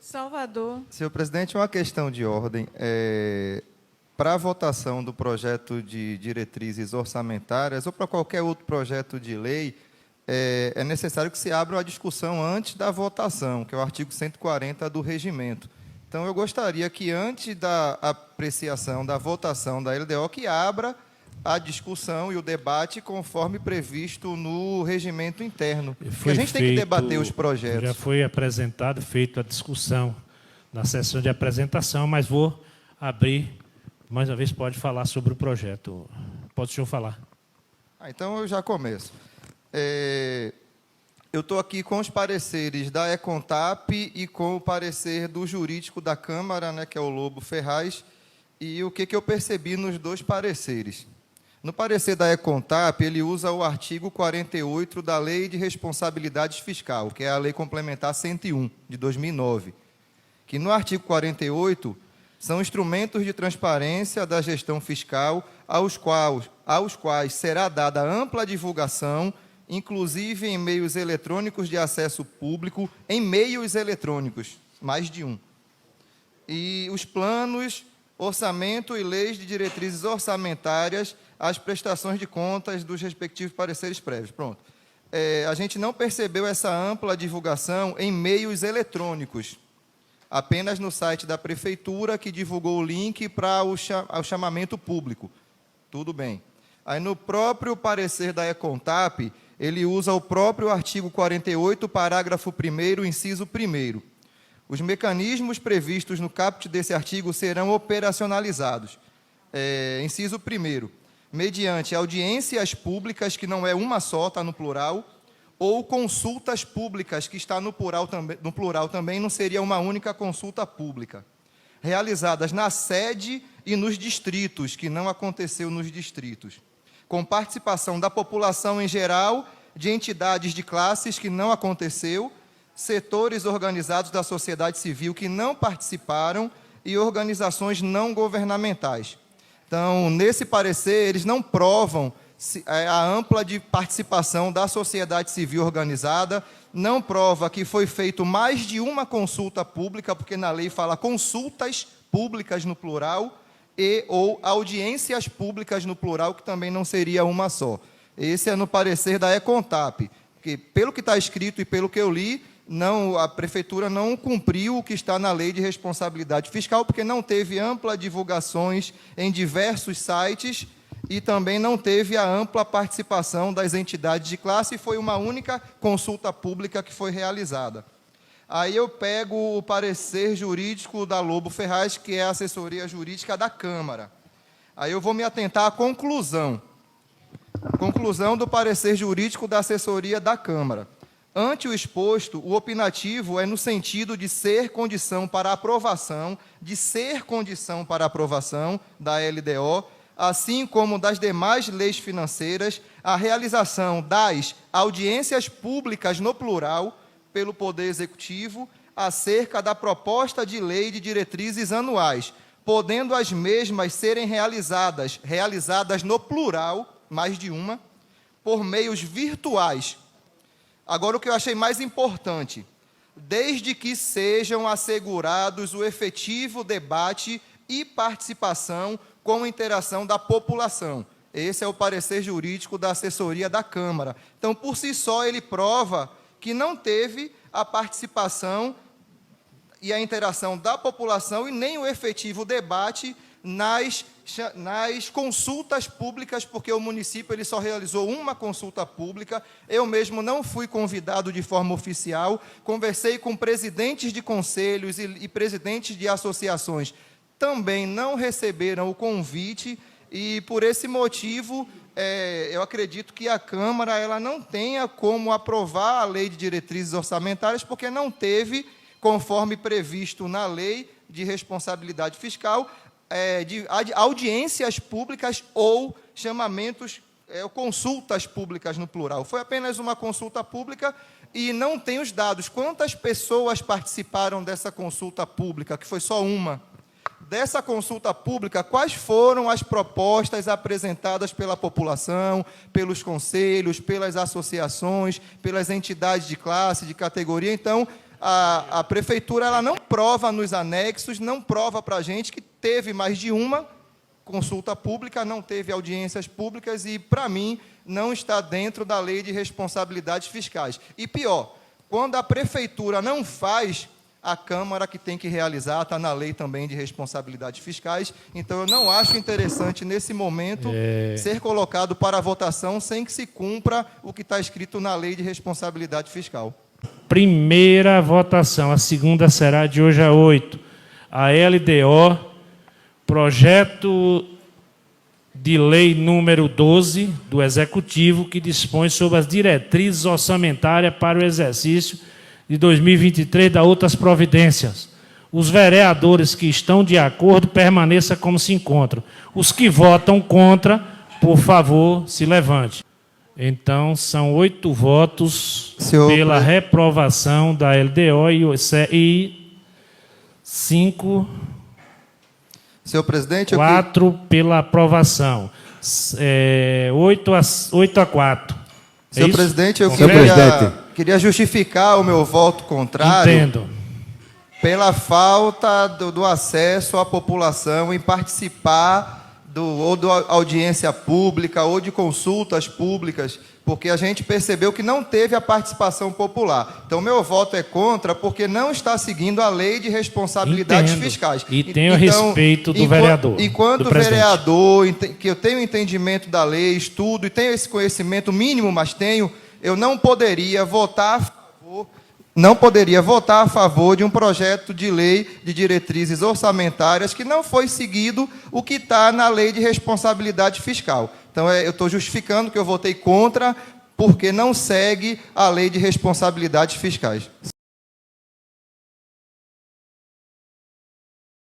Salvador. Senhor presidente, uma questão de ordem. Para a votação do projeto de diretrizes orçamentárias ou para qualquer outro projeto de lei, é necessário que se abra uma discussão antes da votação, que é o artigo 140 do regimento. Então, eu gostaria que, antes da apreciação, da votação da LDO, que abra a discussão e o debate conforme previsto no regimento interno. Porque a gente tem que debater os projetos. Já foi apresentado, feita a discussão na sessão de apresentação, mas vou abrir, mais uma vez, pode falar sobre o projeto. Pode o senhor falar. Então, eu já começo. Eu estou aqui com os pareceres da Econtap e com o parecer do jurídico da Câmara, né, que é o Lobo Ferraz, e o que eu percebi nos dois pareceres. No parecer da Econtap, ele usa o artigo 48 da Lei de Responsabilidade Fiscal, que é a Lei Complementar 101, de 2009, que no artigo 48 são instrumentos de transparência da gestão fiscal aos quais será dada ampla divulgação, inclusive em meios eletrônicos de acesso público, em meios eletrônicos, mais de um. E os planos, orçamento e leis de diretrizes orçamentárias, as prestações de contas dos respectivos pareceres prévios. Pronto. A gente não percebeu essa ampla divulgação em meios eletrônicos, apenas no site da Prefeitura, que divulgou o link para o chamamento público. Tudo bem. Aí, no próprio parecer da Econtap, ele usa o próprio artigo 48, parágrafo 1º, inciso 1º. Os mecanismos previstos no caput desse artigo serão operacionalizados. Inciso 1º, mediante audiências públicas, que não é uma só, está no plural, ou consultas públicas, que está no plural também, não seria uma única consulta pública, realizadas na sede e nos distritos, que não aconteceu nos distritos, com participação da população em geral, de entidades de classes, que não aconteceu, setores organizados da sociedade civil que não participaram e organizações não governamentais. Então, nesse parecer, eles não provam a ampla de participação da sociedade civil organizada, não prova que foi feito mais de uma consulta pública, porque na lei fala consultas públicas no plural, ou audiências públicas no plural, que também não seria uma só. Esse é no parecer da Econtap, porque, pelo que está escrito e pelo que eu li, a Prefeitura não cumpriu o que está na Lei de Responsabilidade Fiscal, porque não teve ampla divulgações em diversos sites e também não teve a ampla participação das entidades de classe, e foi uma única consulta pública que foi realizada. Aí eu pego o parecer jurídico da Lobo Ferraz, que é a assessoria jurídica da Câmara. Aí eu vou me atentar à conclusão. Conclusão do parecer jurídico da assessoria da Câmara. Ante o exposto, o opinativo é no sentido de ser condição para aprovação, da LDO, assim como das demais leis financeiras, a realização das audiências públicas no plural, pelo Poder Executivo, acerca da proposta de lei de diretrizes anuais, podendo as mesmas serem realizadas no plural, mais de uma, por meios virtuais. Agora, o que eu achei mais importante, desde que sejam assegurados o efetivo debate e participação com interação da população. Esse é o parecer jurídico da assessoria da Câmara. Então, por si só, ele prova que não teve a participação e a interação da população e nem o efetivo debate nas consultas públicas, porque o município ele só realizou uma consulta pública. Eu mesmo não fui convidado de forma oficial, conversei com presidentes de conselhos e presidentes de associações, também não receberam o convite, e por esse motivo eu acredito que a Câmara ela não tenha como aprovar a Lei de Diretrizes Orçamentárias, porque não teve, conforme previsto na Lei de Responsabilidade Fiscal, de audiências públicas ou chamamentos, consultas públicas no plural. Foi apenas uma consulta pública e não tem os dados. Quantas pessoas participaram dessa consulta pública, que foi só uma? Dessa consulta pública, quais foram as propostas apresentadas pela população, pelos conselhos, pelas associações, pelas entidades de classe, de categoria? Então, a prefeitura ela não prova nos anexos, não prova para a gente que teve mais de uma consulta pública, não teve audiências públicas e, para mim, não está dentro da lei de responsabilidades fiscais. E pior, quando a prefeitura não faz, a Câmara que tem que realizar, está na lei também de responsabilidades fiscais. Então, eu não acho interessante, nesse momento, ser colocado para votação sem que se cumpra o que está escrito na lei de responsabilidade fiscal. Primeira votação, a segunda será de hoje a 8. A LDO, projeto de lei número 12 do Executivo, que dispõe sobre as diretrizes orçamentárias para o exercício de 2023 da outras providências. Os vereadores que estão de acordo permaneçam como se encontram. Os que votam contra, por favor, se levante. Então, são 8 votos pela reprovação da LDO e 5... Senhor presidente, 4 pela aprovação. 8 a 4. Senhor presidente, eu queria justificar o meu voto contrário. Entendo. Pela falta do acesso à população em participar ou da audiência pública ou de consultas públicas, porque a gente percebeu que não teve a participação popular. Então, meu voto é contra, porque não está seguindo a lei de responsabilidades fiscais. E tenho respeito do vereador. Enquanto vereador, que eu tenho entendimento da lei, estudo e tenho esse conhecimento mínimo, mas tenho, eu não poderia votar a favor de um projeto de lei de diretrizes orçamentárias que não foi seguido o que está na lei de responsabilidade fiscal. Então, eu estou justificando que eu votei contra, porque não segue a lei de responsabilidades fiscais.